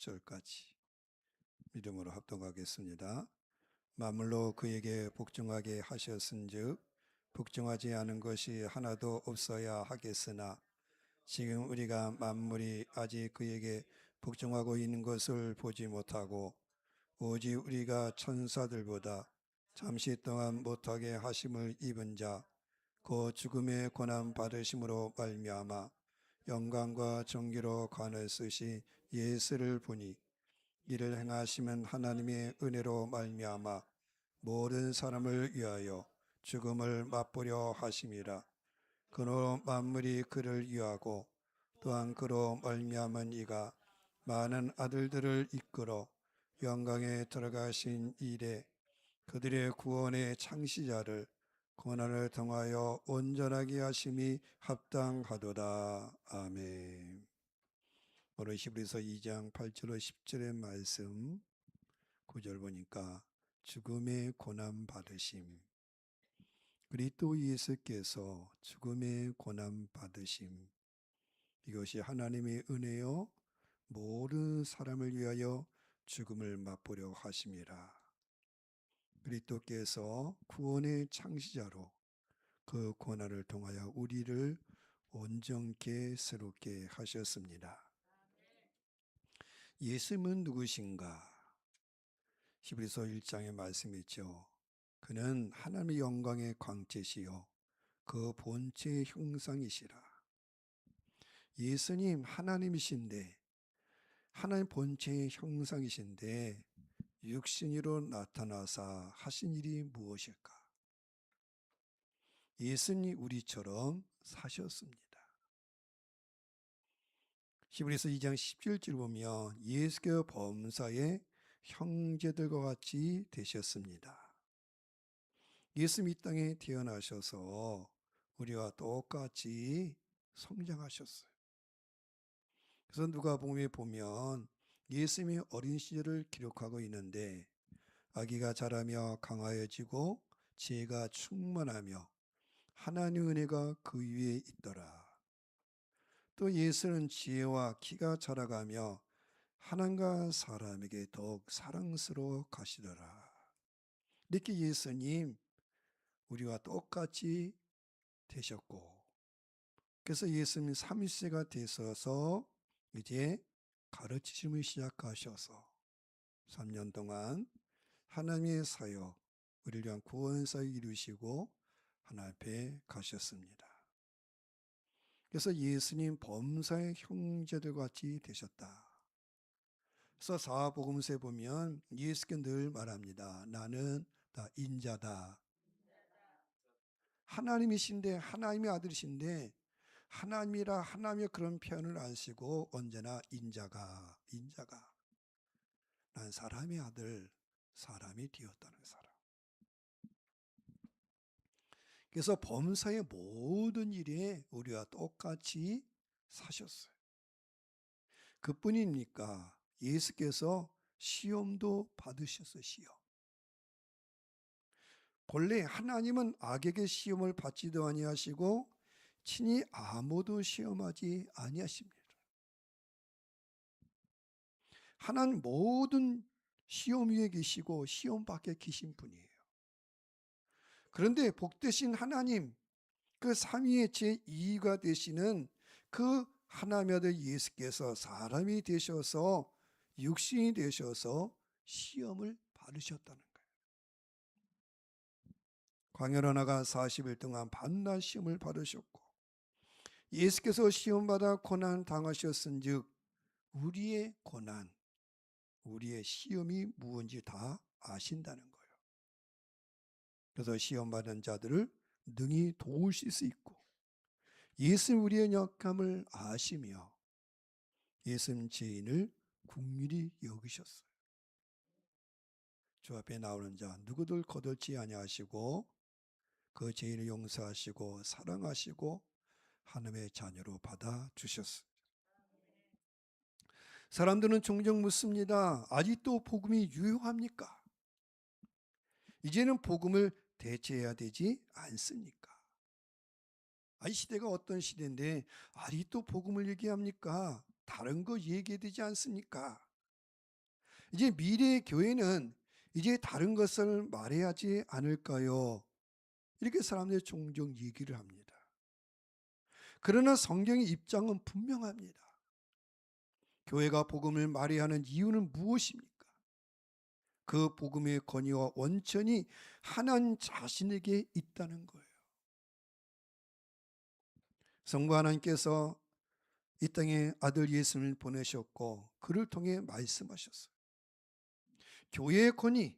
6절까지 믿음으로 합독하겠습니다. 만물로 그에게 복종하게 하셨은즉 복종하지 않은 것이 하나도 없어야 하겠으나 지금 우리가 만물이 아직 그에게 복종하고 있는 것을 보지 못하고 오직 우리가 천사들보다 잠시 동안 못하게 하심을 입은 자 그 죽음의 고난 받으심으로 말미암아 영광과 존귀로 관을 쓰신 예수를 보니 이를 행하시면 하나님의 은혜로 말미암아 모든 사람을 위하여 죽음을 맛보려 하심이라. 그로 만물이 그를 위하고 또한 그로 말미암은 이가 많은 아들들을 이끌어 영광에 들어가신 이래 그들의 구원의 창시자를 고난을 통하여 온전하게 하심이 합당하도다. 아멘. 오늘 히브리서 2장 8절로 10절의 말씀 9절 보니까 죽음의 고난 받으심, 그리스도 예수께서 죽음의 고난 받으심, 이것이 하나님의 은혜요 모든 사람을 위하여 죽음을 맛보려 하심이라. 그리스도께서 구원의 창시자로 그 고난을 통하여 우리를 온전케 새롭게 하셨습니다. 예수님은 누구신가? 히브리서 1장의 말씀이죠. 그는 하나님의 영광의 광채시요 그 본체의 형상이시라. 예수님 하나님이신데 하나님 본체의 형상이신데 육신으로 나타나사 하신 일이 무엇일까? 예수님 우리처럼 사셨습니다. 히브리서 2장 17절 보면 예수께서 범사의 형제들과 같이 되셨습니다. 예수님 이 땅에 태어나셔서 우리와 똑같이 성장하셨어요. 그래서 누가복음에 보면 예수님의 어린 시절을 기록하고 있는데 아기가 자라며 강하여지고 지혜가 충만하며 하나님의 은혜가 그 위에 있더라. 또 예수는 지혜와 키가 자라가며 하나님과 사람에게 더욱 사랑스러워 가시더라. 이렇게 예수님 우리와 똑같이 되셨고, 그래서 예수님 30세가 되셔서 이제 가르치심을 시작하셔서 3년 동안 하나님의 사역, 우리를 위한 구원 사역 이루시고 하나님 앞에 가셨습니다. 그래서 예수님 범사의 형제들 같이 되셨다. 그래서 사복음서에 보면 예수께 늘 말합니다. 나는 다 인자다. 하나님이신데 하나님의 아들이신데 하나님이라 하나님의 그런 표현을 안 쓰고 언제나 인자가 난 사람의 아들, 사람이 되었다는 사람. 그래서 범사의 모든 일에 우리와 똑같이 사셨어요. 그뿐입니까? 예수께서 시험도 받으셨어요. 시험. 본래 하나님은 악에게 시험을 받지도 아니하시고 친히 아무도 시험하지 아니하십니다. 하나님 모든 시험 위에 계시고 시험 밖에 계신 분이에요. 그런데 복되신 하나님, 그 삼위의 제2가 되시는 그 하나님의 아들 예수께서 사람이 되셔서 육신이 되셔서 시험을 받으셨다는 거예요. 광야로 나가 40일 동안 밤낮 시험을 받으셨고 예수께서 시험받아 고난 당하셨은즉 우리의 고난, 우리의 시험이 무엇인지 다 아신다는 거예요. 그래서 시험받은 자들을 능히 도우실 수 있고 예수님 우리의 약함을 아시며 예수님 죄인을 긍휼히 여기셨어요. 주 앞에 나오는 자 누구들 거들지 아니하시고 그 죄인을 용서하시고 사랑하시고 하나님의 자녀로 받아주셨어요. 사람들은 종종 묻습니다. 아직도 복음이 유효합니까? 이제는 복음을 대체해야 되지 않습니까? 이 시대가 어떤 시대인데 아직도 복음을 얘기합니까? 다른 거 얘기해야 되지 않습니까? 이제 미래의 교회는 이제 다른 것을 말해야 하지 않을까요? 이렇게 사람들이 종종 얘기를 합니다. 그러나 성경의 입장은 분명합니다. 교회가 복음을 말해야 하는 이유는 무엇입니까? 그 복음의 권위와 원천이 하나님 자신에게 있다는 거예요. 성부 하나님께서 이 땅에 아들 예수를 보내셨고 그를 통해 말씀하셨어요. 교회의 권위,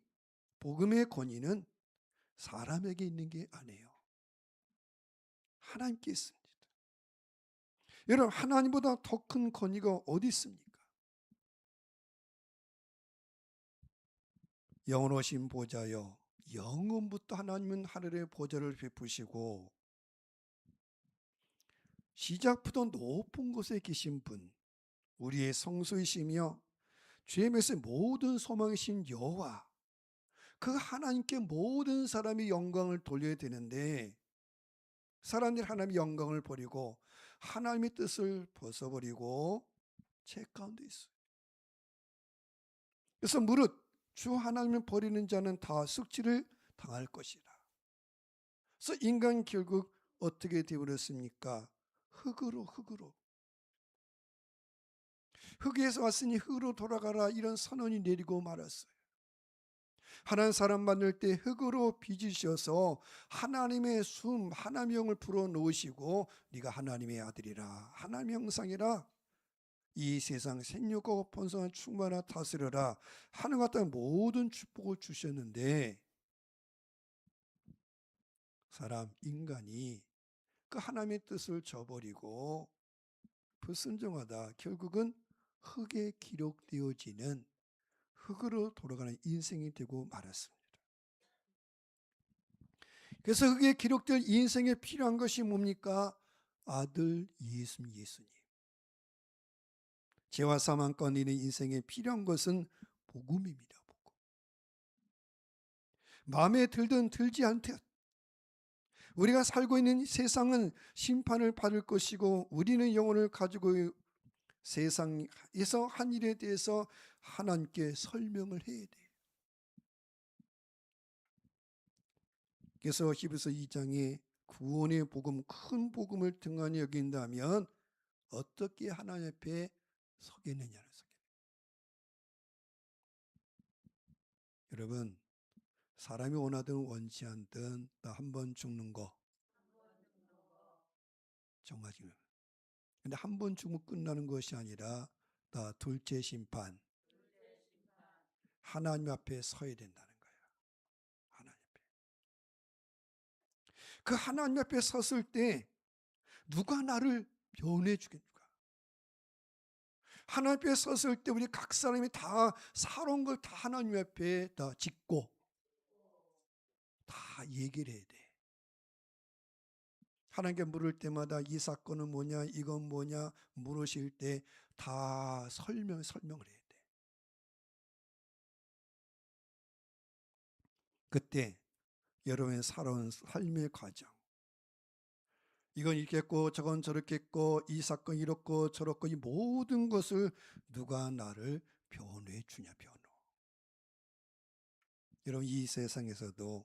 복음의 권위는 사람에게 있는 게 아니에요. 하나님께 있습니다. 여러분, 하나님보다 더 큰 권위가 어디 있습니까? 영원하신 보좌여, 영원부터 하나님은 하늘의 보좌를 베푸시고 시작부터 높은 곳에 계신 분, 우리의 성소이시며 죄의 모든 소망이신 여호와, 그 하나님께 모든 사람이 영광을 돌려야 되는데 사람들이 하나님의 영광을 버리고 하나님의 뜻을 벗어버리고 죄 가운데 있어요. 그래서 무릇 주 하나님을 버리는 자는 다 숙지를 당할 것이라. 그래서 인간 결국 어떻게 되어버렸습니까? 흙으로. 흙에서 왔으니 흙으로 돌아가라, 이런 선언이 내리고 말았어요. 하나님 사람 만들 때 흙으로 빚으셔서 하나님의 숨, 하나님의 영을 불어넣으시고 네가 하나님의 아들이라, 하나님의 형상이라, 이 세상 생육하고 번성한 충만하 다스려라, 하늘과 땅 모든 축복을 주셨는데 사람, 인간이 그 하나님의 뜻을 저버리고 불순종하다 결국은 흙에 기록되어지는, 흙으로 돌아가는 인생이 되고 말았습니다. 그래서 흙에 기록될 인생에 필요한 것이 뭡니까? 아들 예수님. 죄와 사망 가운데 있는 인생에 필요한 것은 복음입니다. 복음. 마음에 들든 들지 않든 우리가 살고 있는 세상은 심판을 받을 것이고 우리는 영혼을 가지고 세상에서 한 일에 대해서 하나님께 설명을 해야 돼요. 그래서 히브리서 2장에 구원의 복음, 큰 복음을 등한히 여긴다면 어떻게 하나님 앞에 서겠느냐는 소리. 여러분, 사람이 원하든 원치 않든 나 한 번 죽는 거 정하지. 근데 한 번 죽으면 끝나는 것이 아니라 나 둘째 심판, 하나님 앞에 서야 된다는 거예요. 하나님 앞에. 그 하나님 앞에 섰을 때 누가 나를 변해 주겠는가? 하나님 앞에 섰을 때 우리 각 사람이 다 살아온 걸 다 하나님 앞에 다 짚고 다 얘기를 해야 돼. 하나님께 물을 때마다 이 사건은 뭐냐, 이건 뭐냐 물으실 때 다 설명을 해야 돼. 그때 여러분의 살아온 삶의 과정, 이건 이렇겠고 저건 저렇겠고 이 사건 이렇고 저렇고, 이 모든 것을 누가 나를 변호해 주냐, 변호. 여러분, 이 세상에서도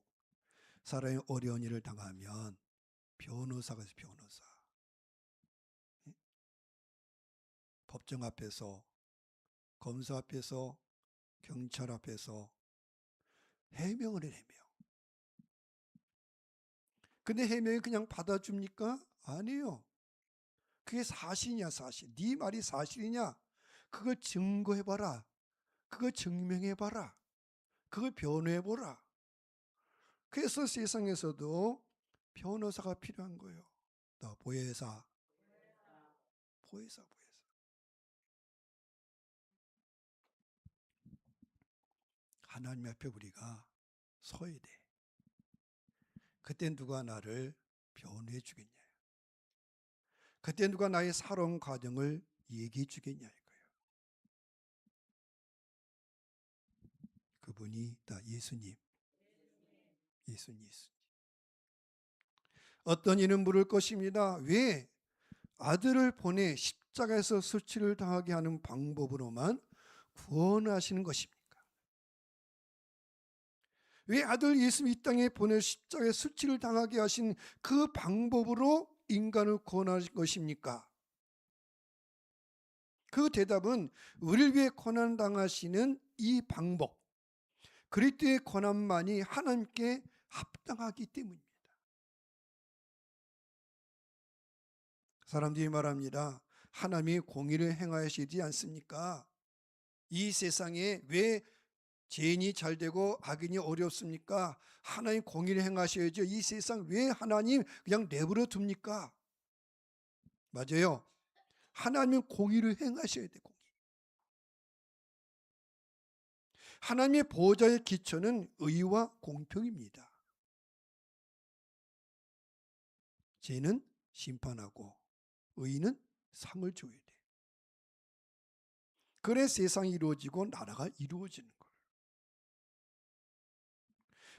사람이 어려운 일을 당하면 변호사가 있어요. 변호사. 법정 앞에서, 검사 앞에서, 경찰 앞에서 해명을 해. 해명. 근데 해명이 그냥 받아줍니까? 아니에요. 그게 사실이냐, 사실. 네 말이 사실이냐? 그걸 증거해봐라. 그걸 증명해봐라. 그걸 변호해보라. 그래서 세상에서도 변호사가 필요한 거예요. 또 보혜사. 하나님 앞에 우리가 서야 돼. 그때 누가 나를 변호해 주겠냐? 그때 누가 나의 살아온 과정을 얘기해 주겠냐 이거예요. 그분이 다 예수님. 어떤 이는 물을 것입니다. 왜 아들을 보내 십자가에서 수치를 당하게 하는 방법으로만 구원하시는 것입니까? 왜 아들 예수 이 땅에 보내 십자가에 수치를 당하게 하신 그 방법으로 인간을 구원하신 것입니까? 그 대답은 우리를 위해 고난 당하시는 이 방법, 그리스도의 고난만이 하나님께 합당하기 때문입니다. 사람들이 말합니다. 하나님이 공의를 행하시지 않습니까? 이 세상에 왜 죄인이 잘 되고 악인이 어렵습니까? 하나님 공의를 행하셔야죠. 이 세상 왜 하나님 그냥 내버려 둡니까? 맞아요. 하나님은 공의를 행하셔야 돼. 공의. 하나님의 보호자의 기초는 의와 공평입니다. 죄는 심판하고 의는 상을 줘야 돼. 그래 세상이 이루어지고 나라가 이루어지는 거예요.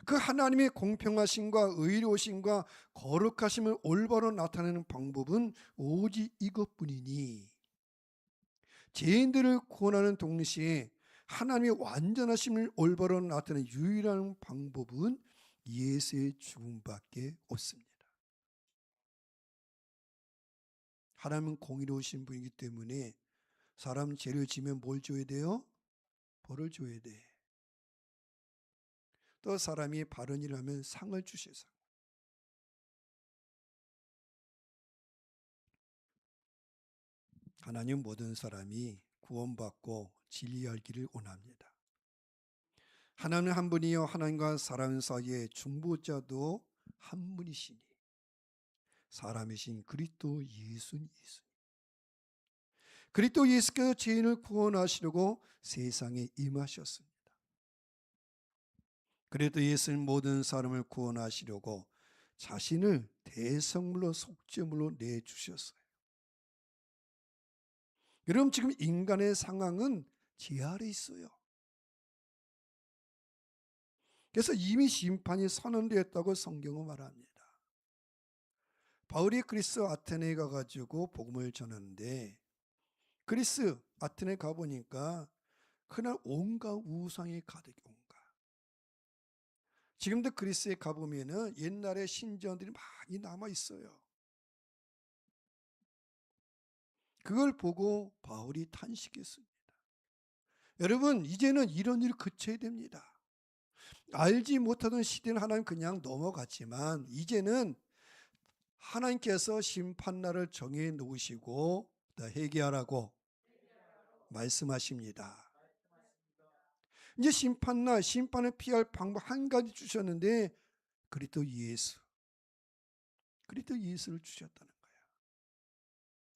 그 하나님의 공평하심과 의로우심과 거룩하심을 올바로 나타내는 방법은 오직 이것뿐이니, 죄인들을 구원하는 동시에 하나님의 완전하심을 올바로 나타내는 유일한 방법은 예수의 죽음밖에 없습니다. 하나님은 공의로우신 분이기 때문에 사람 죄를 지면 뭘 줘야 돼요? 벌을 줘야 돼. 또 사람이 바른 일을 하면 상을 주셔서. 하나님 모든 사람이 구원받고 진리할 길을 원합니다. 하나님 한 분이요 하나님과 사람 사이의 중보자도 한 분이시니 사람이신 그리스도 예수님. 그리스도 예수께서 죄인을 구원하시려고 세상에 임하셨습니다. 그리스도 예수는 모든 사람을 구원하시려고 자신을 대성물로 속죄물로 내주셨어요. 여러분 지금 인간의 상황은 죄 아래 있어요. 그래서 이미 심판이 선언되었다고 성경은 말합니다. 바울이 그리스 아테네에 가가지고 복음을 전하는데, 그리스 아테네 가보니까 그날 온갖 우상이 가득, 온갖. 지금도 그리스에 가보면은 옛날에 신전들이 많이 남아 있어요. 그걸 보고 바울이 탄식했습니다. 여러분 이제는 이런 일 그쳐야 됩니다. 알지 못하던 시대는 하나님 그냥 넘어갔지만 이제는 하나님께서 심판날을 정해 놓으시고 회개하라고 말씀하십니다. 이제 심판날, 심판을 피할 방법 한 가지 주셨는데 그리스도 예수, 그리스도 예수를 주셨다는 거예요.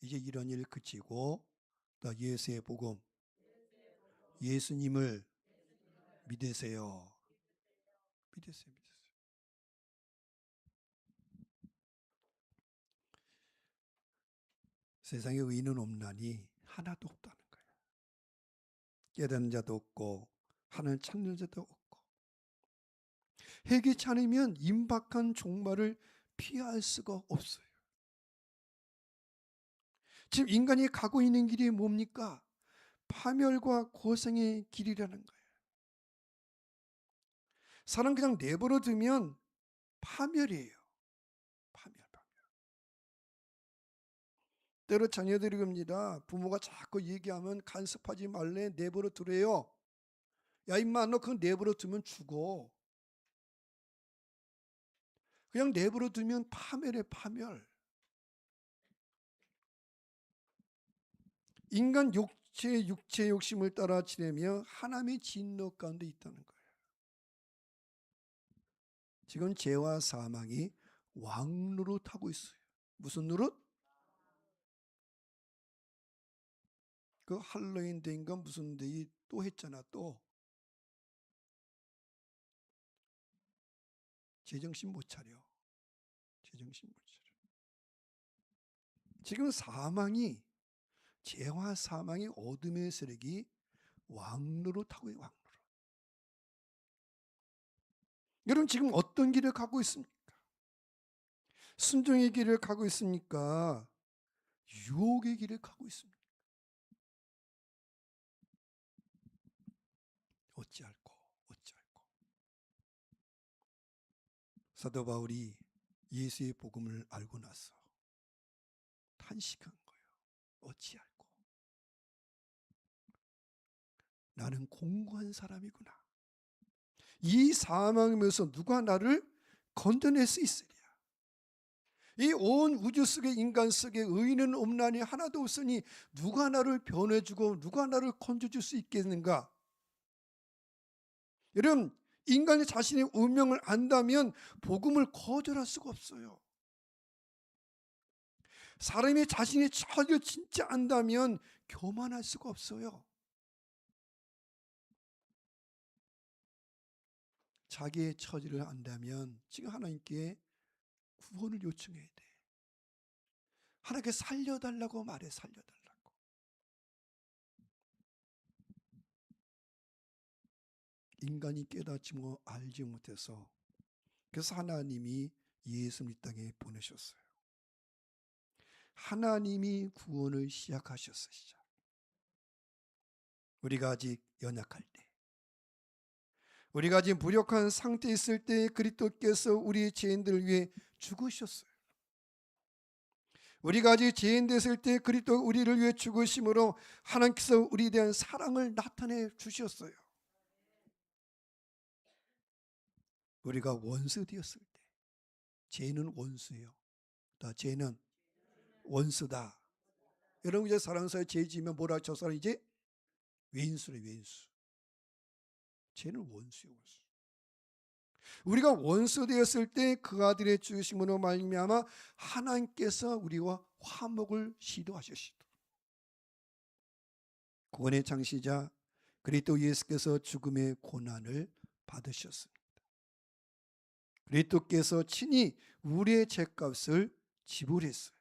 이제 이런 일 그치고 예수의 복음, 예수님을 믿으세요. 믿으세요. 세상에 의인은 없나니 하나도 없다는 거예요. 깨닫는 자도 없고 하나님을 찾는 자도 없고, 회개치 않으면 임박한 종말을 피할 수가 없어요. 지금 인간이 가고 있는 길이 뭡니까? 파멸과 고생의 길이라는 거예요. 사람 그냥 내버려 두면 파멸이에요. 파멸. 때로 자녀들이 그럽니다. 부모가 자꾸 얘기하면 간섭하지 말래, 내버려 두래요. 야 임마, 너 그거 내버려 두면 죽어. 그냥 내버려 두면 파멸에 파멸. 인간 육체 욕심을 따라 지내며 하나님의 진노 가운데 있다는 거예요. 지금 죄와 사망이 왕노릇하고 있어요. 무슨 노릇? 그 할로윈 데인가 무슨 데이 또 했잖아. 또 제정신 못 차려. 제정신 못 차려. 지금 사망이, 죄와 사망이, 어둠의 세력이 왕노릇하고 있어요. 왕노릇. 여러분 지금 어떤 길을 가고 있습니까? 순종의 길을 가고 있습니까? 유혹의 길을 가고 있습니다. 어찌할꼬. 사도 바울이 예수의 복음을 알고 나서 탄식한 거예요. 어찌할꼬? 나는 공고한 사람이구나. 이 사망에서 누가 나를 건져낼 수 있으랴. 이 온 우주 속에 인간 속에 의인은 없나니 하나도 없으니 누가 나를 변해주고 누가 나를 건져줄 수 있겠는가? 여러분, 인간이 자신의 운명을 안다면 복음을 거절할 수가 없어요. 사람이 자신의 처지를 진짜 안다면 교만할 수가 없어요. 자기의 처지를 안다면 지금 하나님께 구원을 요청해야 돼. 하나님께 살려달라고 말해. 살려달라고. 인간이 깨닫지 알지 못해서 그래서 하나님이 예수님 이 땅에 보내셨어요. 하나님이 구원을 시작하셨어요. 시작. 우리가 아직 연약할 때, 우리가 아직 무력한 상태에 있을 때 그리스도께서 우리 죄인들을 위해 죽으셨어요. 우리가 아직 죄인 됐을 때 그리스도 우리를 위해 죽으심으로 하나님께서 우리에 대한 사랑을 나타내 주셨어요. 우리가 원수 되었을 때, 죄는 원수예요. 죄는 원수다. 여러분 이제 사람 사이에 죄 지으면 뭐라 저 사람 이제 왼수래 왼수. 죄는 원수예요. 원수. 우리가 원수 되었을 때 그 아들의 죽으심으로 말미암아 하나님께서 우리와 화목을 시도하셨시다. 구원의 창시자 그리스도 예수께서 죽음의 고난을 받으셨습니다. 그리스도께서 친히 우리의 죄값을 지불했어요.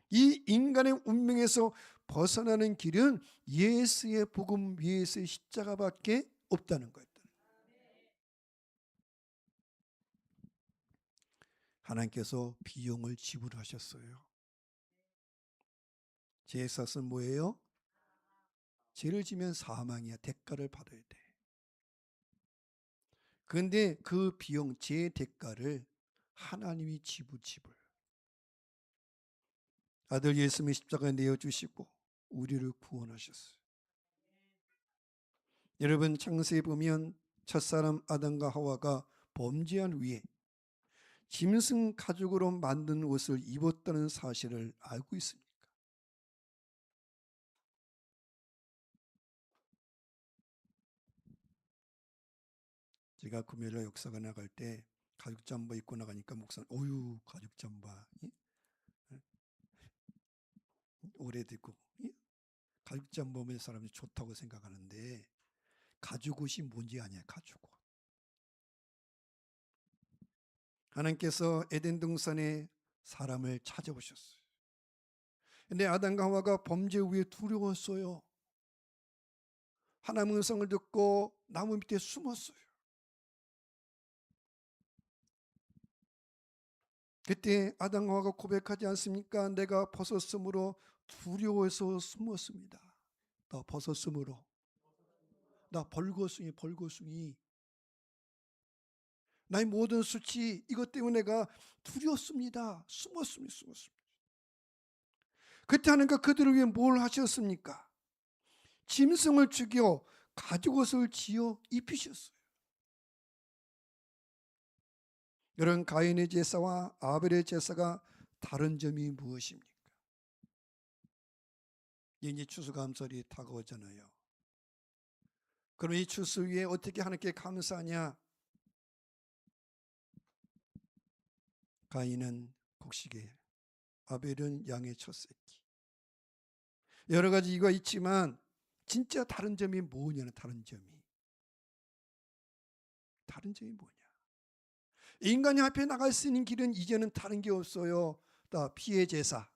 이 인간의 운명에서 벗어나는 길은 예수의 복음, 예수의 십자가밖에 없다는 거예요. 하나님께서 비용을 지불하셨어요. 죄의 값은 뭐예요? 죄를 지면 사망이야. 대가를 받아야 돼. 그런데 그 비용, 죄의 대가를 하나님이 지불. 아들 예수님의 십자가에 내어주시고 우리를 구원하셨어요. 여러분 창세에 보면 첫사람 아담과 하와가 범죄한 후에 짐승 가죽으로 만든 옷을 입었다는 사실을 알고 있습니까? 제가 금요일에 역사가 나갈 때 가죽 잠바 입고 나가니까 목사님, 어유 가죽 잠바 오래되고 가죽 잠바 보면 사람들이 좋다고 생각하는데 가죽 옷이 뭔지 아냐? 가죽 옷. 하나님께서 에덴 동산에 사람을 찾아오셨어요. 근데 아담과 하와가 범죄 후에 두려웠어요. 하나님의 음성을 듣고 나무 밑에 숨었어요. 그때 아담과 하와가 고백하지 않습니까? 내가 벗었으므로 두려워해서 숨었습니다. 나 벗었으므로. 나 벌거숭이. 나의 모든 수치 이것 때문에 내가 두렵습니다. 숨었습니다. 그때 하나님께서 그들을 위해 뭘 하셨습니까? 짐승을 죽여 가죽옷을 지어 입히셨어요. 여러분 가인의 제사와 아벨의 제사가 다른 점이 무엇입니까? 이제 추수감사절이 다가오잖아요. 그럼 이 추수 위에 어떻게 하나님께 감사하냐? 가인은 곡식에, 아벨은 양의 첫 새끼. 여러 가지 이유가 있지만 진짜 다른 점이 뭐냐는 다른 점이 뭐냐? 인간이 앞에 나갈 수 있는 길은 이제는 다른 게 없어요. 다 피의 제사.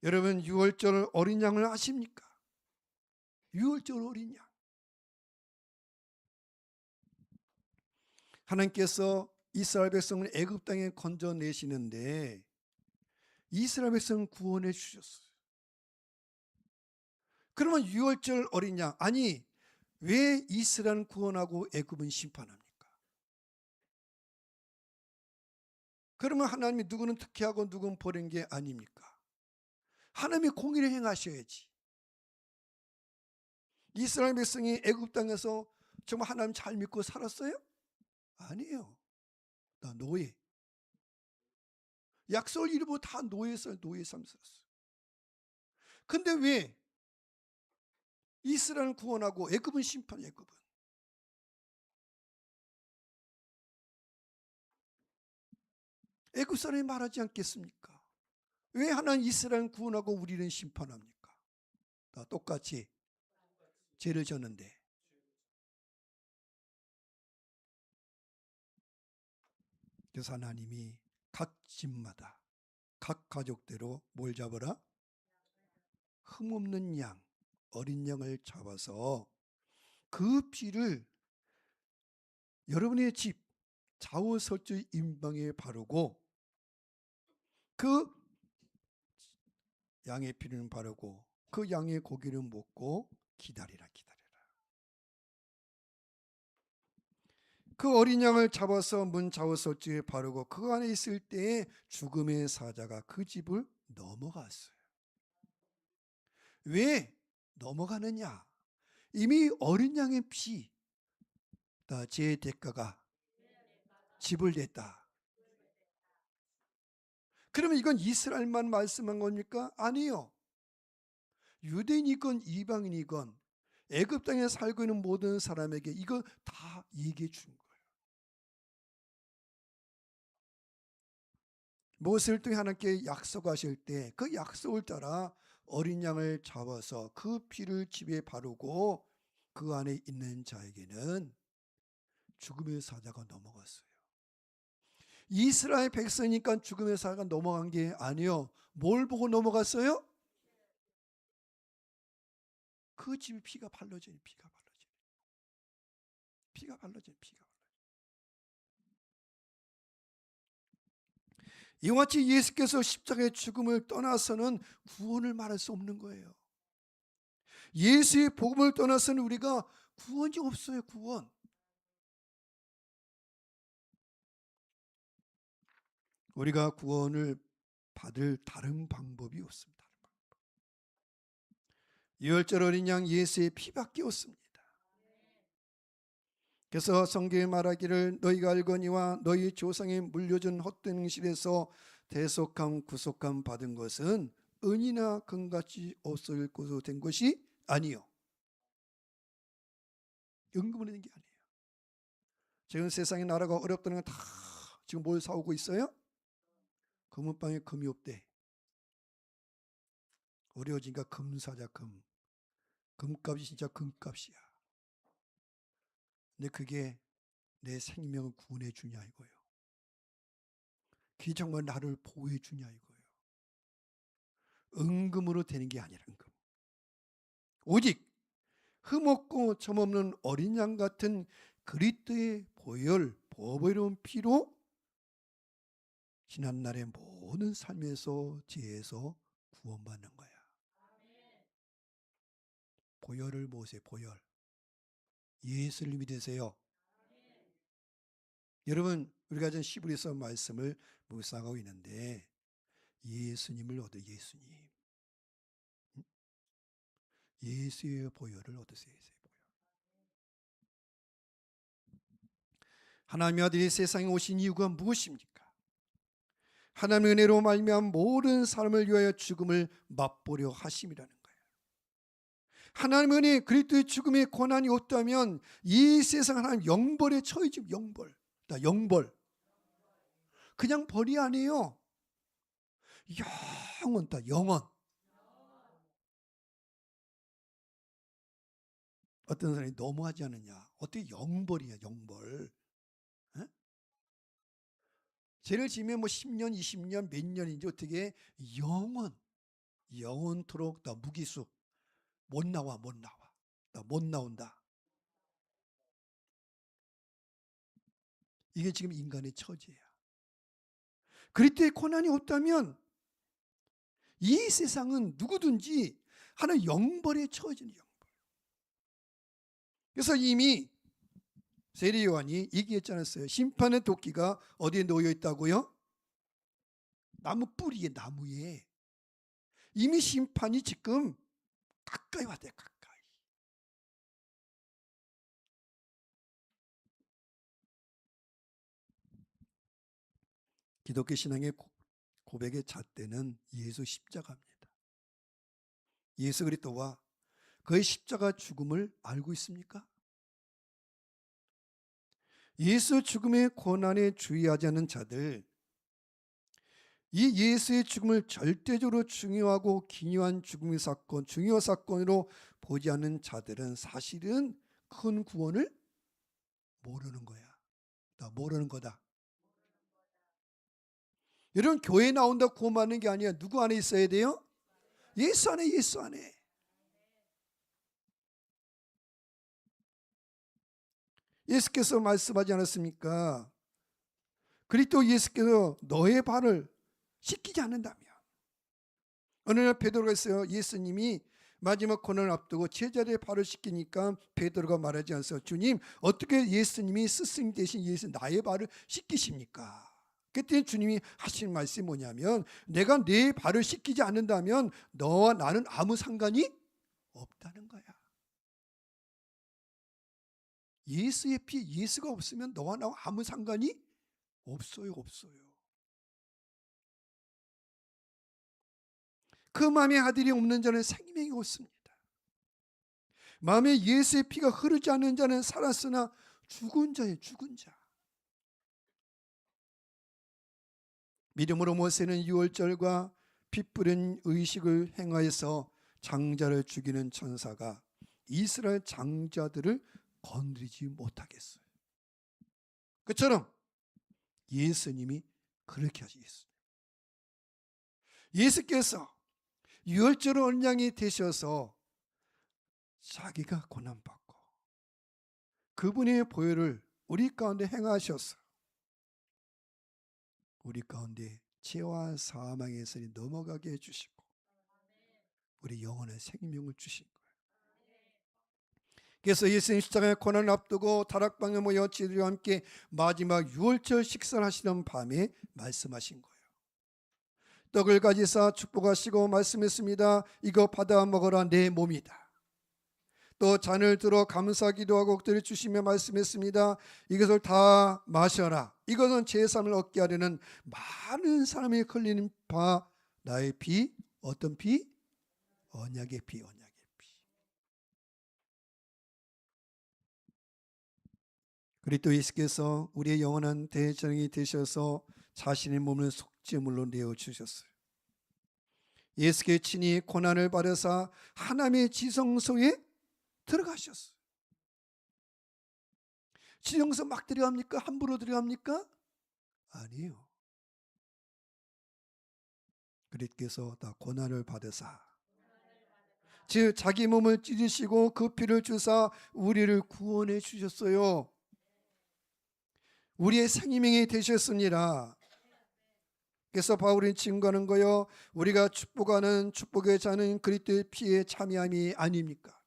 여러분 6월절 어린 양을 아십니까? 6월절 어린 양. 하나님께서 이스라엘 백성을 애굽 땅에 건져내시는데 이스라엘 백성 구원해 주셨어요. 그러면 6월절 어린 양, 아니 왜 이스라엘은 구원하고 애굽은 심판합니까? 그러면 하나님이 누구는 특혜하고 누구는 버린 게 아닙니까? 하나님이 공의를 행하셔야지. 이스라엘 백성이 애굽 땅에서 정말 하나님 잘 믿고 살았어요? 아니에요. 나 노예. 약속을 이루고 다 노예였어요. 노예 삶 살았어요. 근데 왜 이스라엘은 구원하고 애굽은 심판, 애굽은. 애굽 사람이 말하지 않겠습니까? 왜 하나님 이스라엘은 구원하고 우리는 심판합니까? 다 똑같이 죄를 졌는데. 그래서 하나님이 각 집마다 각 가족대로 뭘 잡아라? 흠없는 양, 어린 양을 잡아서 그 피를 여러분의 집 좌우설주 임방에 바르고 그 양의 피는 바르고 그 양의 고기를 먹고 기다리라. 그 어린 양을 잡아서 문 좌우설주에 바르고 그 안에 있을 때에 죽음의 사자가 그 집을 넘어갔어요. 왜 넘어가느냐? 이미 어린 양의 피, 제 대가가 집을 냈다. 그러면 이건 이스라엘만 말씀한 겁니까? 아니요. 유대인이건 이방인이건 애굽 땅에 살고 있는 모든 사람에게 이거 다 얘기해 준 거예요. 무엇을 통해 하나님께 약속하실 때 그 약속을 따라 어린 양을 잡아서 그 피를 집에 바르고 그 안에 있는 자에게는 죽음의 사자가 넘어갔어요. 이스라엘 백성이니까 죽음의 사자가 넘어간 게 아니요. 뭘 보고 넘어갔어요? 그 집에 피가 발라져요. 피가 발라져요. 이와 같이 예수께서 십자가의 죽음을 떠나서는 구원을 말할 수 없는 거예요. 예수의 복음을 떠나서는 우리가 구원이 없어요. 구원. 우리가 구원을 받을 다른 방법이 없습니다. 유월절 어린 양 예수의 피밖에 없습니다. 그래서 성경에 말하기를 너희가 알거니와 너희 조상이 물려준 헛된 응실에서 대속함 구속함 받은 것은 은이나 금같이 없을 것으로 된 것이 아니요. 연금으로 된 게 아니에요. 지금 세상의 나라가 어렵다는 건 다 지금 뭘 사오고 있어요? 금은방에 금이 없대. 어려워지니까 금 사자. 금값이 진짜 금값이야. 근데 그게 내 생명을 구원해 주냐 이거예요. 그게 정말 나를 보호해 주냐 이거예요. 은금으로 되는 게 아니라 은금. 오직 흠없고 점없는 어린 양 같은 그리스도의 보혈, 보배로운 피로 지난날의 모든 삶에서 죄에서 구원받는 거야. 보혈을 모으세요. 보혈. 예수를 믿으세요. 여러분 우리가 전 시브리서 말씀을 묵상하고 있는데 예수님을 얻어 예수님. 예수의 보혈을 얻으세요. 하나님의 아들이 세상에 오신 이유가 무엇입니까? 하나님의 은혜로 말미암아 모든 사람을 위하여 죽음을 맛보려 하심이라는 거예요. 하나님의 은혜 그리스도의 죽음의 권한이 없다면 이 세상 하나님 영벌에 처해지면 영벌. 그냥 벌이 아니에요. 영원. 어떤 사람이 너무하지 않느냐? 어떻게 영벌이야, 영벌? 에? 죄를 지면 뭐 10년, 20년, 몇 년인지 어떻게 영원토록 나 무기수 못 나와. 나 못 나온다. 이게 지금 인간의 처지야. 그리스도의 고난이 없다면 이 세상은 누구든지 하나님 영벌에 처해지는 영벌. 그래서 이미 세례 요한이 얘기했지 않았어요? 심판의 도끼가 어디에 놓여 있다고요? 나무 뿌리에, 나무에. 이미 심판이 지금 가까이 왔대요. 가까이. 기독교 신앙의 고백의 잣대는 예수 십자가입니다. 예수 그리스도와 그의 십자가 죽음을 알고 있습니까? 예수 죽음의 고난에 주의하지 않는 자들, 이 예수의 죽음을 절대적으로 중요하고 기묘한 죽음의 사건, 중요 사건으로 보지 않는 자들은 사실은 큰 구원을 모르는 거야. 모르는 거다. 여러분, 교회 나온다고 구원 받는 게 아니야. 누구 안에 있어야 돼요? 예수 안에, 예수 안에. 예수께서 말씀하지 않았습니까? 그리스도 예수께서 너의 발을 씻기지 않는다면. 어느 날 베드로가 있어요. 예수님이 마지막 고난을 앞두고 제자들의 발을 씻기니까 베드로가 말하지 않았어요. 주님, 어떻게 예수님이 스승 대신 예수 나의 발을 씻기십니까? 그때 주님이 하신 말씀이 뭐냐면, 내가 네 발을 씻기지 않는다면 너와 나는 아무 상관이 없다는 거야. 예수의 피, 예수가 없으면 너와 나와 아무 상관이 없어요, 없어요. 그 마음에 아들이 없는 자는 생명이 없습니다. 마음에 예수의 피가 흐르지 않는 자는 살았으나 죽은 자예요, 죽은 자. 믿음으로 모세는 유월절과 피 뿌린 의식을 행하여서 장자를 죽이는 천사가 이스라엘 장자들을 건드리지 못하겠어요. 그처럼 예수님이 그렇게 하시겠어요. 예수께서 유월절 언양이 되셔서 자기가 고난받고 그분의 보혈을 우리 가운데 행하셔서 우리 가운데 죄와 사망에서 넘어가게 해주시고 우리 영혼의 생명을 주신 거예요. 그래서 예수님 십자가의 고난을 앞두고 다락방에 모여 지들과 함께 마지막 유월절 식사를 하시던 밤에 말씀하신 거예요. 떡을 가지사 축복하시고 말씀했습니다. 이거 받아 먹어라, 내 몸이다. 또 잔을 들어 감사 기도하고 엎드려 주시며 말씀했습니다. 이것을 다 마셔라. 이것은 제3을 얻게 하려는 많은 사람이 흘리는 바 나의 피. 어떤 피? 언약의 피, 언약의 피. 그리스도 예수께서 우리의 영원한 대전이 되셔서 자신의 몸을 속죄물로 내어주셨어요. 예수께 친히 고난을 받으사 하나님의 지성소에 들어가셨어요. 지성소 막 들어갑니까? 함부로 들어갑니까? 아니에요. 그리스도께서 다 고난을 받으사 즉 자기 몸을 찢으시고 그 피를 주사 우리를 구원해 주셨어요. 우리의 생명이 되셨습니다. 그래서 바울이 증거하는 거요, 우리가 축복하는 축복의 자는 그리스도의 피에 참여함이 아닙니까?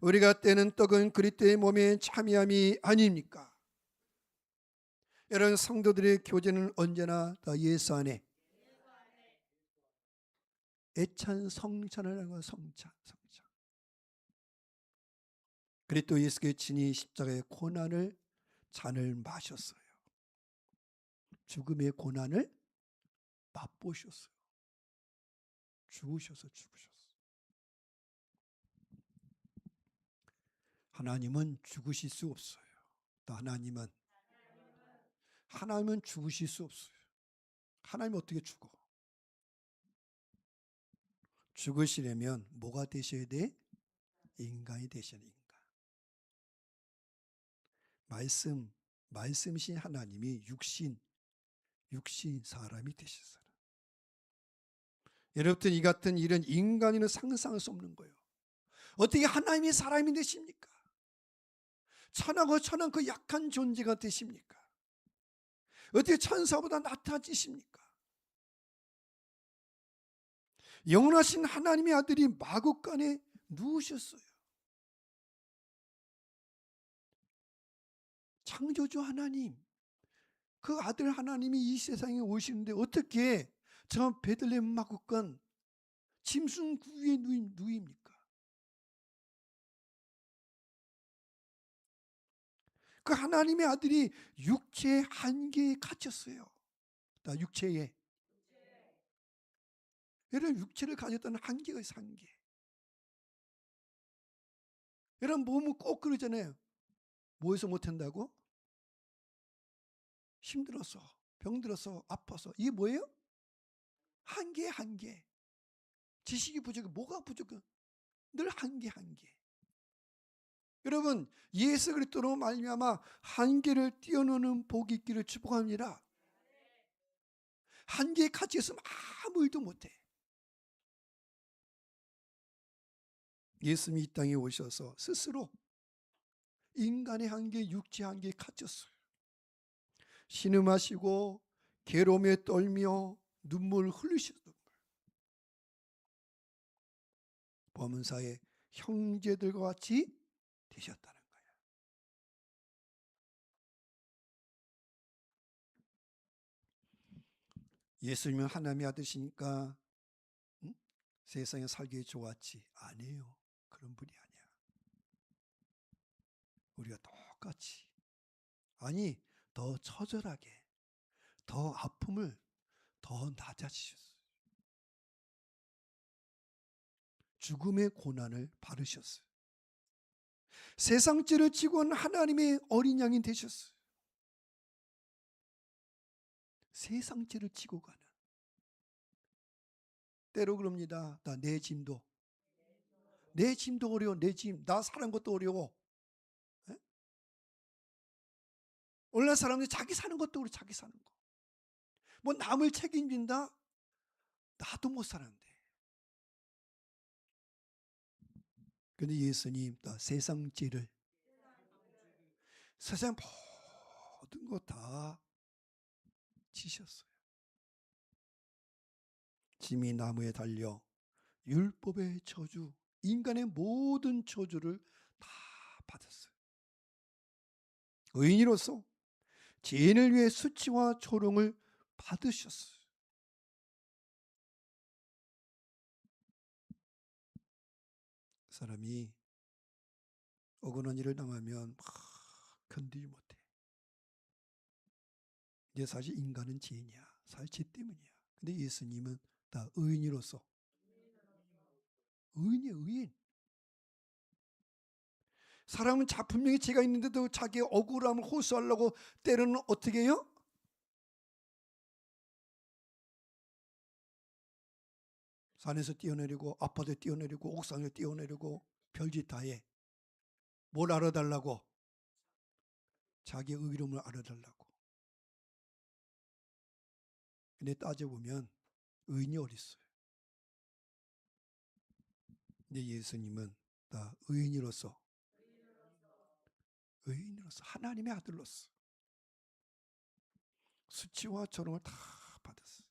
우리가 떼는 떡은 그리스도의 몸에 참여함이 아닙니까? 여러분, 성도들의 교제는 언제나 다 예수 안에 애찬 성찬을 하는 거예요. 성찬. 그리스도 예수께 친히 십자가의 고난을 잔을 마셨어요. 죽음의 고난을 맛보셨어요. 죽으셔서. 하나님은 죽으실 수 없어요. 또 하나님은 죽으실 수 없어요. 하나님 어떻게 죽어? 죽으시려면 뭐가 되셔야 돼? 인간이 되셔야 돼. 인간. 말씀이신 하나님이 육신 사람이 되셨어요. 여러분, 이 같은 일은 인간이는 상상할 수 없는 거예요. 어떻게 하나님이 사람이 되십니까? 천하고 천한 그 약한 존재가 되십니까? 어떻게 천사보다 낮아지십니까? 영원하신 하나님의 아들이 마구간에 누우셨어요. 창조주 하나님, 그 아들 하나님이 이 세상에 오시는데 어떻게 저 베들레헴 마구간 짐승구유에 누입니까? 그 하나님의 아들이 육체의 한계에 갇혔어요. 나 육체에. 여러분, 육체를 가졌다는 한계가 있어, 한계. 여러분, 몸은 꼭 그러잖아요. 뭐해서 못한다고? 힘들어서, 병들어서, 아파서. 이게 뭐예요? 한계, 한계. 지식이 부족해. 뭐가 부족해? 늘 한계, 한계. 여러분, 예수 그리스도로 말미암아 한계를 뛰어넘는 복이 있기를 축복합니다. 한계에 갇혀 있으면 아무 일도 못해. 예수님이 이 땅에 오셔서 스스로 인간의 한계, 육체 한계에 갇혔어요. 신음하시고 괴로움에 떨며 눈물 흘리셨던 범사의 형제들과 같이 되셨다는 거예요. 예수님은 하나님의 아들이시니까 세상에 살기 좋았지? 아니에요. 그런 분이 아니야. 우리가 똑같이, 아니 더 처절하게, 더 아픔을 더 낮아지셨어요. 죽음의 고난을 받으셨어요. 세상 죄를 지고 온 하나님의 어린 양이 되셨어요. 세상 죄를 지고 가는. 때로 그럽니다. 내 짐도 어려워. 내 짐, 나 사는 것도 어려워. 에? 오늘날 사람들이 자기 사는 것도 어려워. 자기 사는 거. 뭐 남을 책임진다? 나도 못 사는데. 근데 예수님 세상 죄를, 세상 모든 거 다 지셨어요. 짐이 나무에 달려 율법의 저주, 인간의 모든 저주를 다 받았어요. 의인으로서 죄인을 위해 수치와 조롱을 받으셨어요. 사람이 억울한 일을 당하면 막 견디지 못해. 이제 사실 인간은 죄인이야. 사실 죄 때문이야. 근데 예수님은 다 의인으로서, 의인이에요, 의인. 사람은 분명히 죄가 있는데도 자기의 억울함을 호소하려고 때로는 어떻게 해요? 산에서 뛰어내리고 아파트에 뛰어내리고 옥상에 뛰어내리고 별짓 다 해. 뭘 알아달라고? 자기의 의로움을 알아달라고. 근데 따져보면 의인이 어디 있어요? 근데 예수님은 다 의인으로서 하나님의 아들로서 수치와 조롱을 다 받았어요.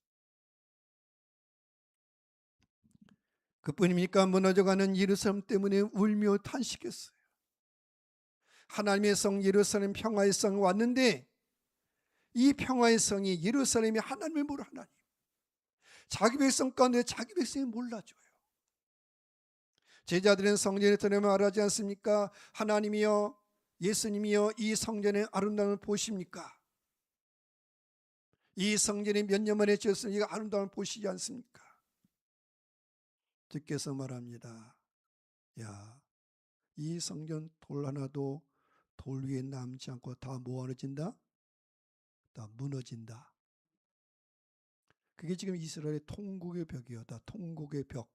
그뿐입니까? 무너져가는 예루살렘 때문에 울며 탄식했어요. 하나님의 성 예루살렘 평화의 성 왔는데 이 평화의 성이 예루살렘이 하나님을 모르 하나님, 자기 백성 가운데 자기 백성이 몰라줘요. 제자들은 성전에 들어오면 말하지 않습니까? 하나님이여, 예수님이여, 이 성전의 아름다움을 보십니까? 이 성전이 몇 년 만에 지었으니 이 아름다움을 보시지 않습니까? 주께서 말합니다. 야, 이 성전 돌 하나도 돌 위에 남지 않고 다 무너진다? 다 무너진다. 그게 지금 이스라엘의 통곡의 벽이요. 다 통곡의 벽.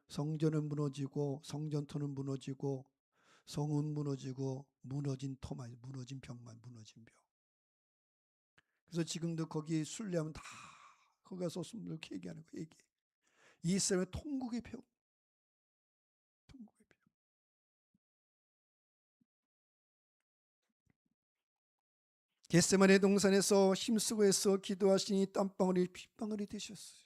성전은 무너지고 성전터는 무너지고 성은 무너지고 무너진 터만, 무너진 벽만, 무너진 벽. 그래서 지금도 거기 순례하면 다 거기 가서 숨들게 얘기하는 거 얘기. 이스라엘의 통곡의 벽. 통곡의 벽. 겟세마네 동산에서 힘쓰고 해서 기도하시니 땀방울이 핏방울이 되셨어요.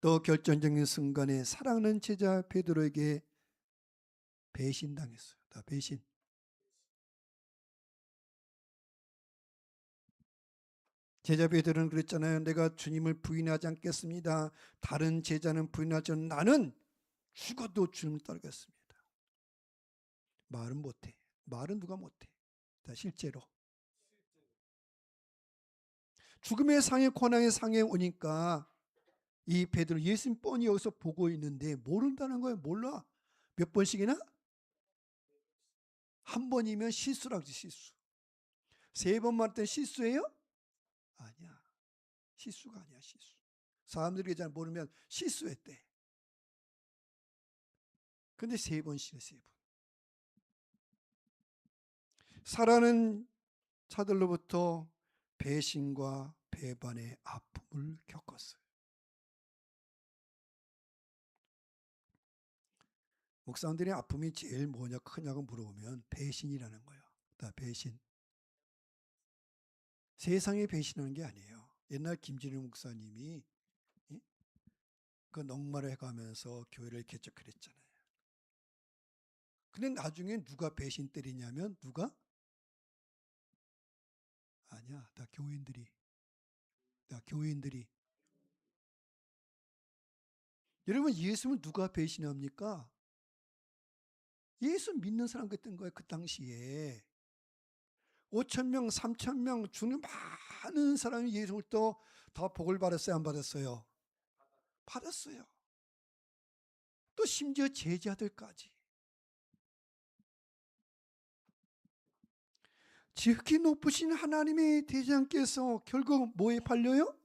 또 결정적인 순간에 사랑하는 제자 베드로에게 배신당했어요. 다 배신. 제자 베드로는 그랬잖아요. 내가 주님을 부인하지 않겠습니다. 다른 제자는 부인하지 않는 나는 죽어도 주님을 따르겠습니다. 말은 못해. 말은 누가 못해. 다 실제로 죽음의 상해, 고난의 상해 오니까 이 베드로 예수님 뻔히 여기서 보고 있는데 모른다는 거예요. 몰라. 몇 번씩이나? 한 번이면 실수라지, 실수. 세 번만 때 실수예요? 아니야. 실수가 아니야, 실수. 사람들이 잘 모르면 실수했대. 근데 세 번씩이네, 세 번. 사랑하는 자들로부터 배신과 배반의 아픔을 겪었어요. 목사님들의 아픔이 제일 뭐냐 크냐고 물어보면 배신이라는 거예요. 다 배신. 세상에 배신하는 게 아니에요. 옛날 김진일 목사님이 그 넉마를 해가면서 교회를 개척했잖아요. 근데 나중에 누가 배신 때리냐면 누가? 아니야. 다 교인들이. 다 교인들이. 여러분 예수는 누가 배신합니까? 예수 믿는 사람 같은 거예요. 그 당시에 5,000명, 3,000명 주는 많은 사람이 예수를 또 다 복을 받았어요? 안 받았어요? 받았어요. 또 심지어 제자들까지. 지극히 높으신 하나님의 대장께서 결국 뭐에 팔려요?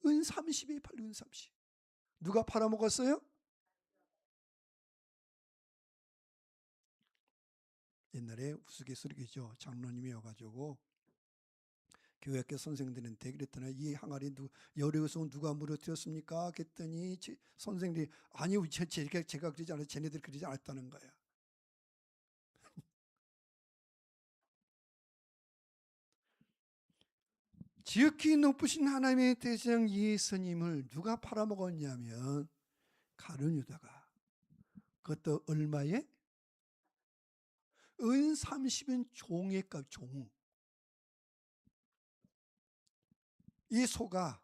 은 30에 팔려. 은 30. 누가 팔아먹었어요? 옛날에 우스갯소리겠죠. 장로님이어가지고 교회학교 선생들한테 그랬더니 이 항아리 여리고성 누가 무너뜨렸습니까? 그랬더니 선생들이 아니요 제가 그러지 않아요. 쟤네들 그러지 않았다는 거야. 지극히 높으신 하나님의 대장 예수님을 누가 팔아먹었냐면 가룟 유다가. 그것도 얼마에? 은 30은 종의 값. 종. 이 소가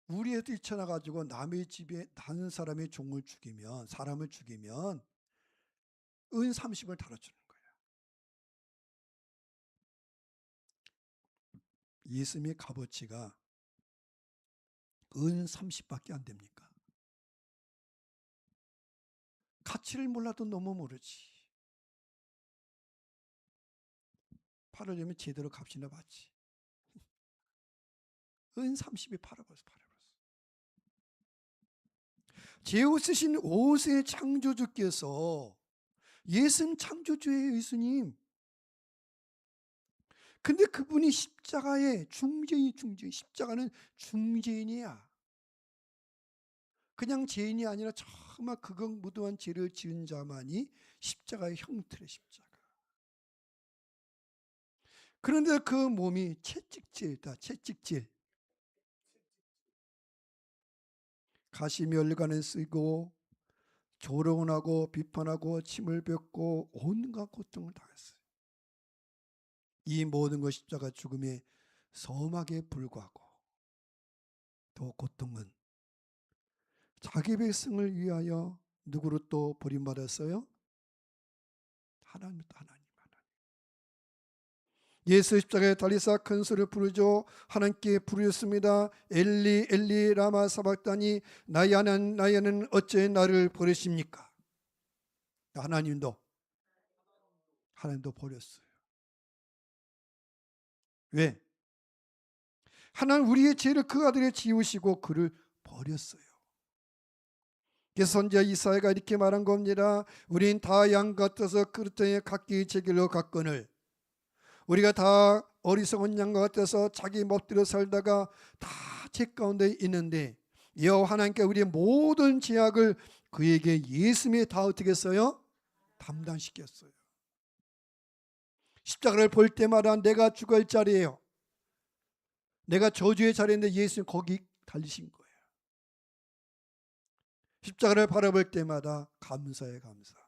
우리에 뛰쳐나가지고 남의 집에 다른 사람의 종을 죽이면, 사람을 죽이면 은 30을 달아주는 거예요. 예수님의 값어치가 은 30밖에 안 됩니까? 가치를 몰라도 너무 모르지. 팔으려면 제대로 값이나 받지. 은 30에 팔아버렸어. 제우스신 5세 창조주께서 예수는 창조주예요. 예수님. 근데 그분이 십자가에 중죄인. 십자가는 중죄인이야. 그냥 죄인이 아니라 정말 극악무도한 죄를 지은 자만이 십자가의 형틀의 십자가. 그런데 그 몸이 채찍질이다. 채찍질. 가시면류관을 쓰고 조롱을 하고 비판하고 침을 뱉고 온갖 고통을 당했어요. 이 모든 것 십자가 죽음의 서막에 불과하고 또 고통은 자기 백성을 위하여 누구로 또 버림받았어요? 하나님. 예수 십자가에 달리사 큰 소리를 부르죠. 하나님께 부르셨습니다. 엘리 엘리 라마 사박다니 나의 하나님 어째 나를 버리십니까? 하나님도 버렸어요. 왜? 하나님 우리의 죄를 그 아들에 지우시고 그를 버렸어요. 그래서 선지자 이사야가 이렇게 말한 겁니다. 우린 다 양 같아서 그릇에 각기 제 길로 갔거늘 우리가 다 어리석은 양 같아서 자기 멋대로 살다가 다 죄 가운데 있는데 여호와 하나님께 우리의 모든 죄악을 그에게 예수님이 다 어떻게 했어요? 담당시켰어요. 십자가를 볼 때마다 내가 죽을 자리예요. 내가 저주의 자리인데 예수님 거기 달리신 거예요. 십자가를 바라볼 때마다 감사해. 감사.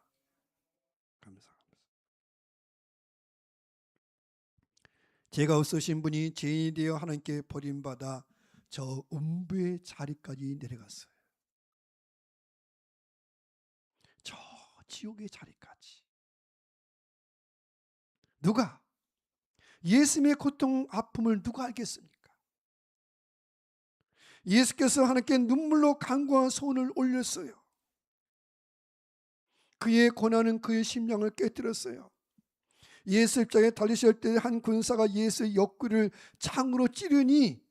죄가 없으신 분이 죄인이 되어 하나님께 버림받아 저 음부의 자리까지 내려갔어요. 저 지옥의 자리까지. 누가? 예수님의 고통, 아픔을 누가 알겠습니까? 예수께서 하나님께 눈물로 간구한 손을 올렸어요. 그의 고난은 그의 심령을 깨뜨렸어요. 예수 입장에 달리실 때 한 군사가 예수의 옆구리를 창으로 찌르니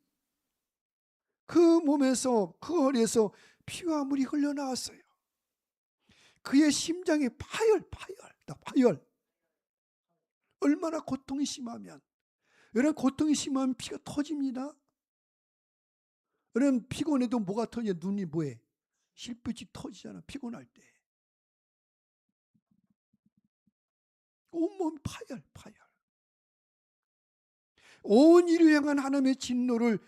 그 몸에서, 그 허리에서 피와 물이 흘러나왔어요. 그의 심장이 파열. 얼마나 고통이 심하면, 여러분 고통이 심하면 피가 터집니다. 여러분 피곤해도 뭐가 터져? 눈이 뭐해? 실빛이 터지잖아. 피곤할 때. 온몸 파열. 온 이를 향한 하나님의 진노를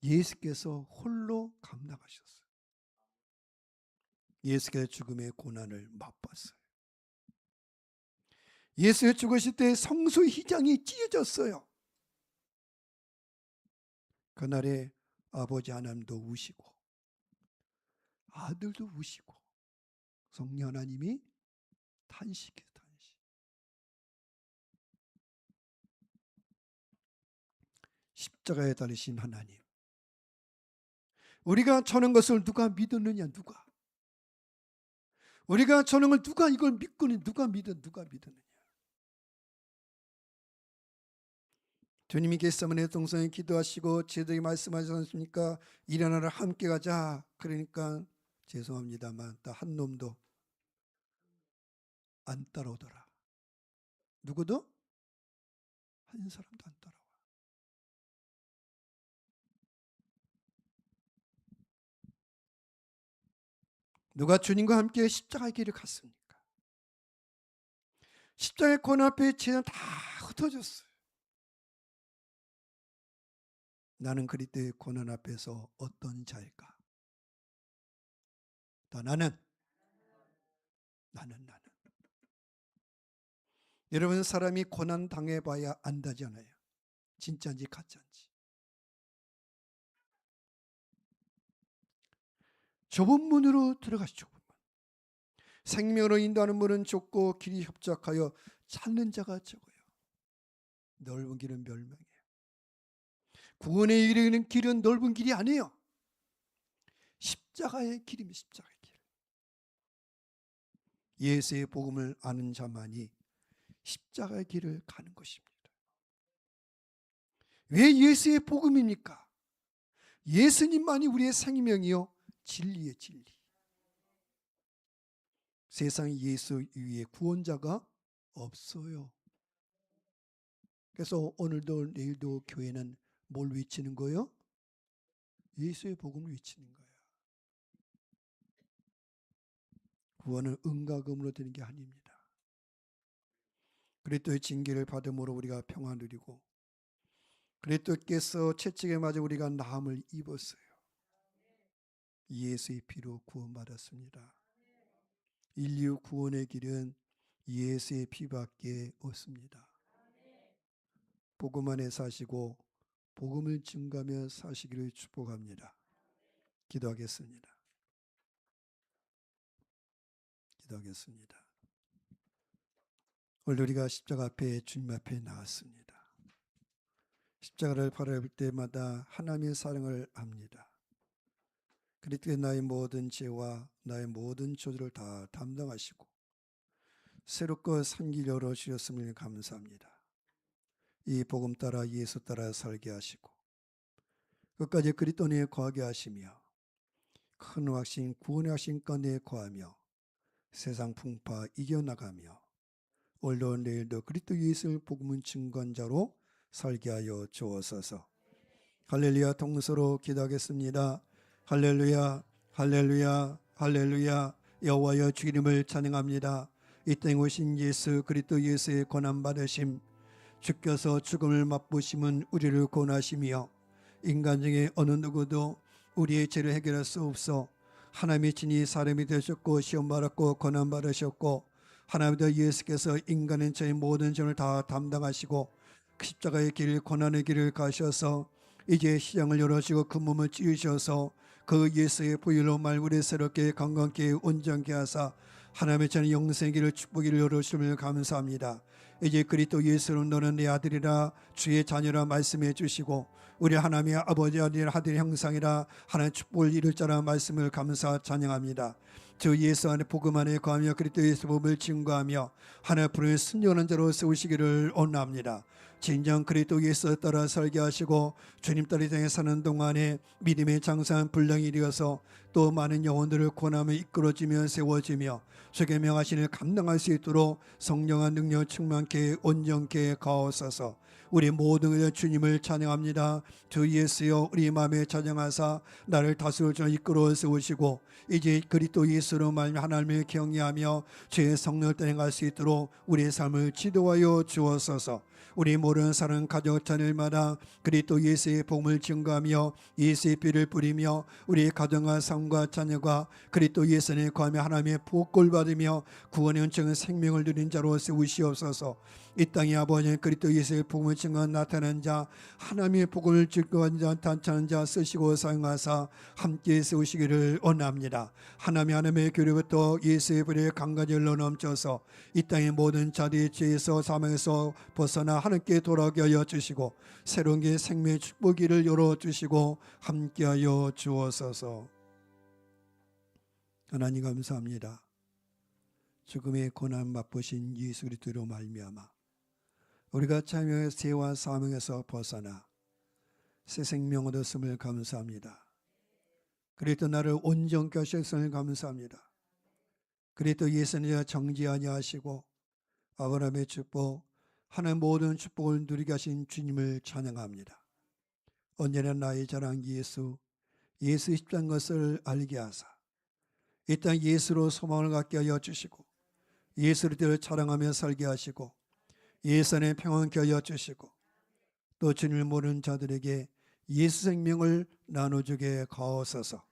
예수께서 홀로 감당하셨어요. 예수께서 죽음의 고난을 맛봤어요. 예수의 죽으실 때 성소의 휘장이 찢어졌어요. 그날에 아버지 하나님도 우시고 아들도 우시고 성령 하나님이 탄식해요. 십자가에 달리신 하나님, 우리가 저는 것을 누가 믿었느냐? 누가? 우리가 저는 걸 누가 이걸 믿고는 누가 믿었느냐? 주님이 겟세마네 동산에 기도하시고 제자에게 말씀하지 않습니까? 일어나라 함께 가자. 그러니까 죄송합니다만 딱 한 놈도 안 따라오더라. 누구도? 한 사람도 안 따라와. 누가 주님과 함께 십자가의 길을 갔습니까? 십자가의 고난 앞에 죄는 다 흩어졌어요. 나는 그리스도의 고난 앞에서 어떤 자일까? 나는 여러분, 사람이 고난 당해봐야 안다잖아요. 진짜인지 가짜인지. 좁은 문으로 들어가시죠. 생명으로 인도하는 문은 좁고 길이 협착하여 찾는 자가 적어요. 넓은 길은 멸망이에요. 구원에 이르는 길은 넓은 길이 아니에요. 십자가의 길입니다. 십자가의 길. 예수의 복음을 아는 자만이 십자가의 길을 가는 것입니다. 왜 예수의 복음입니까? 예수님만이 우리의 생명이요 진리의 진리. 세상에 예수 위에 구원자가 없어요. 그래서 오늘도 내일도 교회는 뭘 외치는 거예요? 예수의 복음을 외치는 거예요. 구원은 은과 금으로 되는 게 아닙니다. 그리스도의 징계를 받음으로 우리가 평안 누리고 그리스도께서 채찍에 맞아 우리가 나음을 입었어요. 예수의 피로 구원받았습니다. 인류 구원의 길은 예수의 피밖에 없습니다. 복음 안에 사시고 복음을 증거하며 사시기를 축복합니다. 기도하겠습니다. 오늘 우리가 십자가 앞에 주님 앞에 나왔습니다. 십자가를 바라볼 때마다 하나님의 사랑을 압니다. 그리스도의 나의 모든 죄와 나의 모든 저주를 다 담당하시고 새롭고 산 길 열어주셨음을 감사합니다. 이 복음 따라 예수 따라 살게 하시고 끝까지 그리스도 안에 거하게 하시며 큰 확신 구원의 확신 가운데 거하며 세상 풍파 이겨나가며 오늘도 내일도 그리스도 예수의 복음은 증거자로 살게 하여 주옵소서. 할렐루야. 동서로 기도하겠습니다. 할렐루야, 할렐루야, 할렐루야. 여호와여 주 이름을 찬양합니다. 이 땅에 오신 예수 그리스도 예수의 고난 받으심, 주께서 죽음을 맛보심은 우리를 권하시며 인간 중에 어느 누구도 우리의 죄를 해결할 수 없어 하나님의 친히 사람이 되셨고 시험 받았고 고난 받으셨고 하나님도 예수께서 인간은 저의 모든 죄를 다 담당하시고 십자가의 길, 고난의 길을 가셔서 이제 시장을 열어주시고 그 몸을 찢으셔서 그 예수의 보혈로 말구리 새롭게 건강케 온전케 하사 하나님의 전 영생의 길을 축복을 열어주심을 감사합니다. 이제 그리스도 예수로 너는 내 아들이라 주의 자녀라 말씀해 주시고 우리 하나님의 아버지 아들 형상이라 하나님의 축복을 이룰 자라 말씀을 감사 찬양합니다. 주 예수 안에 복음 안에 거하며 그리스도 예수 복음을 증거하며 하나님 앞으로 순종하는 자로 세우시기를 원합니다. 진정 그리스도 예수 따라 살게 하시고 주님 따라 땅에 사는 동안에 믿음의 장사한 분량이 되어서 또 많은 영혼들을 권하며 이끌어지며 세워지며 주께 명하시는 감당할 수 있도록 성령한 능력 충만케 온전케 가옵소서. 우리 모든 주님을 찬양합니다. 주 예수여 우리 마음에 찬양하사 나를 다스려 이끌어 세우시고 이제 그리스도 예수로 말미 하나님을 경외하며 주의 성령을 따라갈 수 있도록 우리의 삶을 지도하여 주옵소서. 우리 모르는 사람 가족 자녀마다 그리스도 예수의 복음을 증거하며 예수의 피를 뿌리며 우리의 가정과 삶과 자녀가 그리스도 예수에 거하며 하나님의 복을 받으며 구원의 은총의 생명을 누린 자로 세우시옵소서. 이 땅의 아버지 그리스도 예수의 복음을 증거 나타낸 자 하나님의 복음을 증거한 자 단찬한 자 쓰시고 사용하사 함께 세우시기를 원합니다. 하나님의 교회부터 예수의 불의 강가지 흘러 넘쳐서 이 땅의 모든 자들의 죄에서 사망에서 벗어나 하나님께 돌아오게 하여 주시고 새로운 게 생명의 축복기를 열어주시고 함께하여 주옵소서. 하나님 감사합니다. 죽음의 고난 맛보신 예수 그리스도로 말미암아 우리가 참여의 죄와 사망에서 벗어나 새 생명 얻었음을 감사합니다. 그리스도 나를 온전케 하셨음을 감사합니다. 그리스도 예수님 정죄하게 하시고 아브라함의 축복 하나님 모든 축복을 누리게 하신 주님을 찬양합니다. 언제나 나의 자랑 예수 십자가인 것을 알게 하사 이 땅 예수로 소망을 갖게 하여 주시고 예수를 자랑하며 살게 하시고 예수 안에 평안케 하여 주시고 또 주님을 모르는 자들에게 예수 생명을 나눠주게 가옵소서.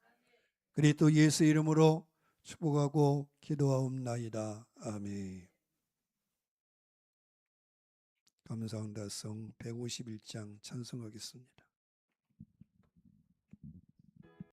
그리스도 예수 이름으로 축복하고 기도하옵나이다. 아멘. 감사합니다. 성 151장 찬송하겠습니다.